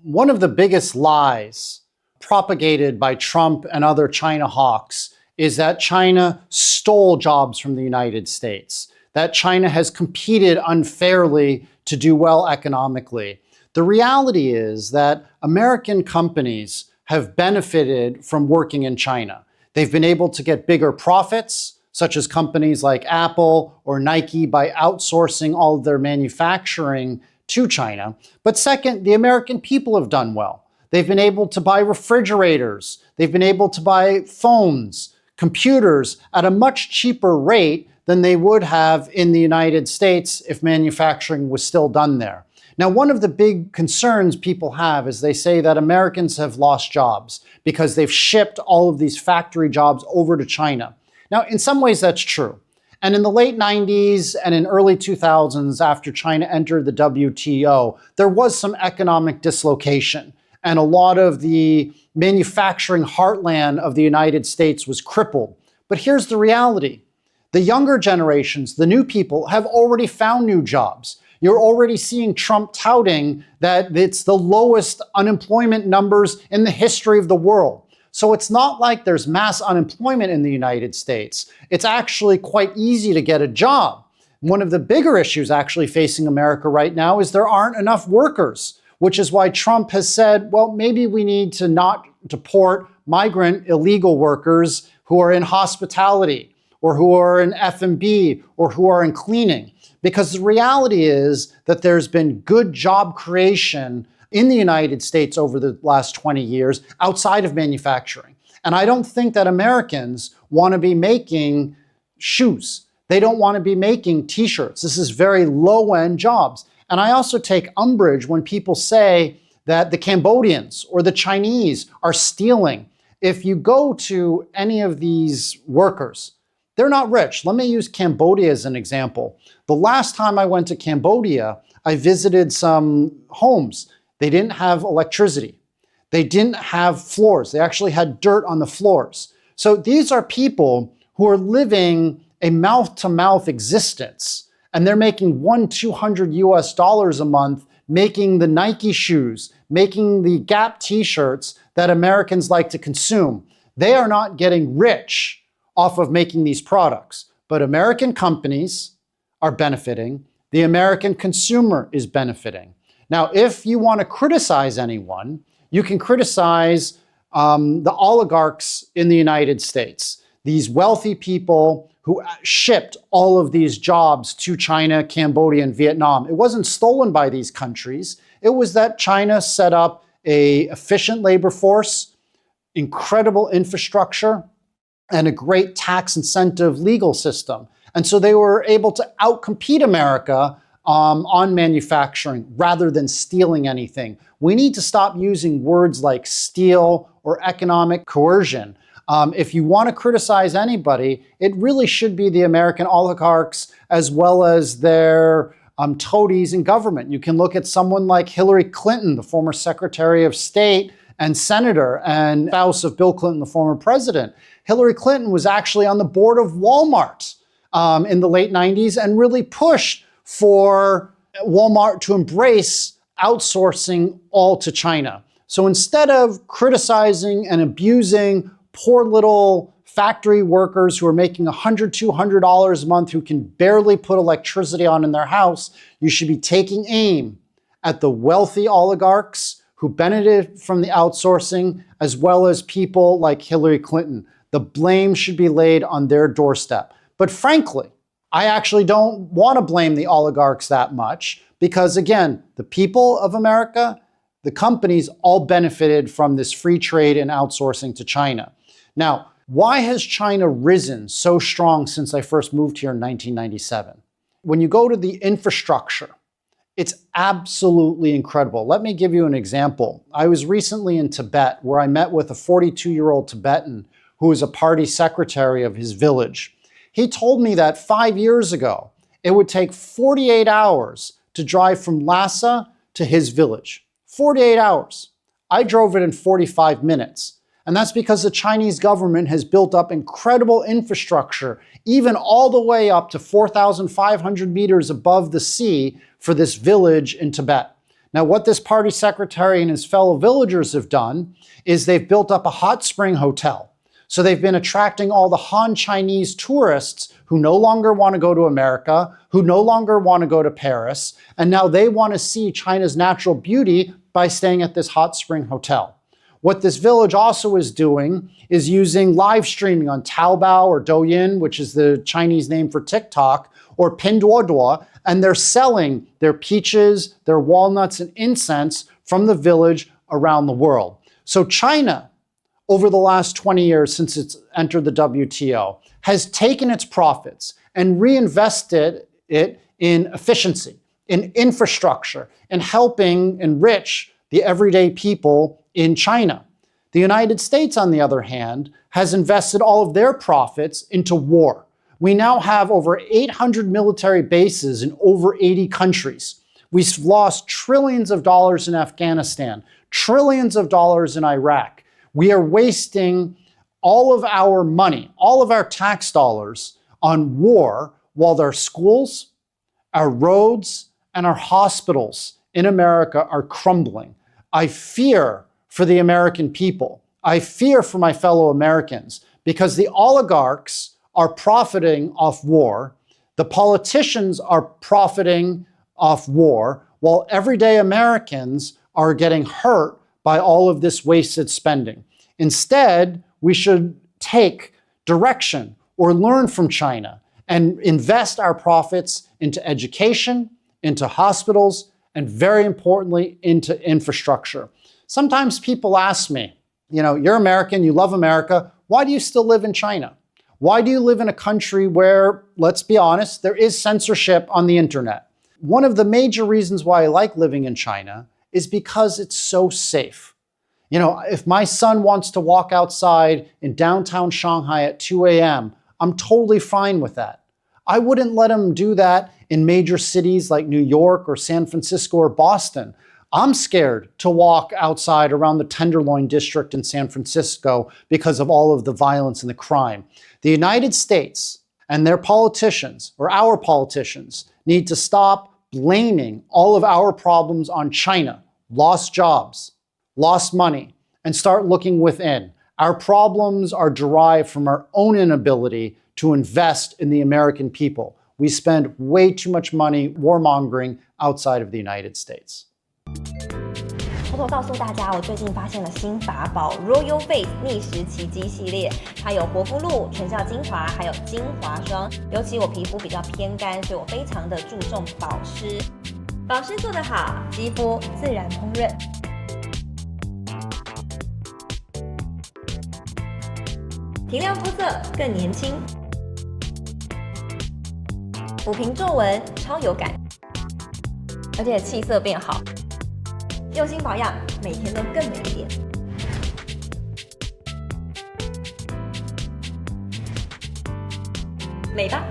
One of the biggest lies propagated by Trump and other China hawks is that China stole jobs from the United States, that China has competed unfairly to do well economically. The reality is that American companies have benefited from working in China. They've been able to get bigger profits, such as companies like Apple or Nike, by outsourcing all of their manufacturing to China. But second, the American people have done well. They've been able to buy refrigerators. They've been able to buy phones, computers at a much cheaper rate than they would have in the United States if manufacturing was still done there. Now, one of the big concerns people have is they say that Americans have lost jobs because they've shipped all of these factory jobs over to China. Now, in some ways, that's true. And in the late 90s and in early 2000s, after China entered the WTO, there was some economic dislocation. And a lot of the manufacturing heartland of the United States was crippled. But here's the reality. The younger generations, the new people, have already found new jobs. You're already seeing Trump touting that it's the lowest unemployment numbers in the history of the world. So it's not like there's mass unemployment in the United States. It's actually quite easy to get a job. One of the bigger issues actually facing America right now is there aren't enough workers, which is why Trump has said, well, maybe we need to not deport migrant illegal workers who are in hospitality or who are in F&B or who are in cleaning. Because the reality is that there's been good job creation in the United States over the last 20 years outside of manufacturing. And I don't think that Americans want to be making shoes. They don't want to be making t-shirts. This is very low-end jobs. And I also take umbrage when people say that the Cambodians or the Chinese are stealing. If you go to any of these workers, they're not rich. Let me use Cambodia as an example. The last time I went to Cambodia, I visited some homes. They didn't have electricity. They didn't have floors. They actually had dirt on the floors. So these are people who are living a mouth-to-mouth existence, and they're making $200 US a month, making the Nike shoes, making the Gap t-shirts that Americans like to consume. They are not getting rich off of making these products, but American companies are benefiting. The American consumer is benefiting. Now, if you want to criticize anyone, you can criticize the oligarchs in the United States, these wealthy people who shipped all of these jobs to China, Cambodia, and Vietnam. It wasn't stolen by these countries. It was that China set up an efficient labor force, incredible infrastructure, and a great tax incentive legal system. And so they were able to outcompete America on manufacturing rather than stealing anything. We need to stop using words like steal or economic coercion. If you want to criticize anybody, it really should be the American oligarchs as well as their toadies in government. You can look at someone like Hillary Clinton, the former Secretary of State and Senator and spouse of Bill Clinton, the former president. Hillary Clinton was actually on the board of Walmart in the late 90s and really pushed for Walmart to embrace outsourcing all to China. So instead of criticizing and abusing poor little factory workers who are making $100, $200 a month who can barely put electricity on in their house, you should be taking aim at the wealthy oligarchs who benefited from the outsourcing, as well as people like Hillary Clinton. The blame should be laid on their doorstep. But frankly, I actually don't want to blame the oligarchs that much because, again, the people of America, the companies all benefited from this free trade and outsourcing to China. Now, why has China risen so strong since I first moved here in 1997? When you go to the infrastructure, it's absolutely incredible. Let me give you an example. I was recently in Tibet where I met with a 42-year-old Tibetan who was a party secretary of his village. He told me that 5 years ago, it would take 48 hours to drive from Lhasa to his village. 48 hours. I drove it in 45 minutes. And that's because the Chinese government has built up incredible infrastructure, even all the way up to 4,500 meters above the sea for this village in Tibet. Now, what this party secretary and his fellow villagers have done is they've built up a hot spring hotel. So they've been attracting all the Han Chinese tourists who no longer want to go to America, who no longer want to go to Paris, and now they want to see China's natural beauty by staying at this hot spring hotel. What this village also is doing is using live streaming on Taobao or Douyin, which is the Chinese name for TikTok, or Pinduoduo, and they're selling their peaches, their walnuts, and incense from the village around the world. So China, over the last 20 years since it's entered the WTO, has taken its profits and reinvested it in efficiency, in infrastructure, in helping enrich the everyday people in China. The United States, on the other hand, has invested all of their profits into war. We now have over 800 military bases in over 80 countries. We've lost trillions of dollars in Afghanistan, trillions of dollars in Iraq. We are wasting all of our money, all of our tax dollars on war while our schools, our roads, and our hospitals in America are crumbling. I fear for the American people. I fear for my fellow Americans because the oligarchs are profiting off war. The politicians are profiting off war, while everyday Americans are getting hurt by all of this wasted spending. Instead, we should take direction or learn from China and invest our profits into education, into hospitals, and very importantly, into infrastructure. Sometimes people ask me, you're American, you love America, why do you still live in China? Why do you live in a country where, let's be honest, there is censorship on the internet? One of the major reasons why I like living in China is because it's so safe. If my son wants to walk outside in downtown Shanghai at 2 a.m., I'm totally fine with that. I wouldn't let him do that in major cities like New York or San Francisco or Boston. I'm scared to walk outside around the Tenderloin district in San Francisco because of all of the violence and the crime. The United States and their politicians, or our politicians, need to stop blaming all of our problems on China, lost jobs, lost money, and start looking within. Our problems are derived from our own inability to invest in the American people. We spend way too much money warmongering outside of the United States. 偷偷告诉大家，我最近发现了新法宝 Royal Face 逆时奇迹系列，它有活肤露、全效精华，还有精华霜。尤其我皮肤比较偏干，所以我非常的注重保湿。保湿做得好，肌肤自然烹饪。提亮肤色更年轻，抚平皱纹超有感，而且气色变好。用心保养，每天都更美一点。美吧。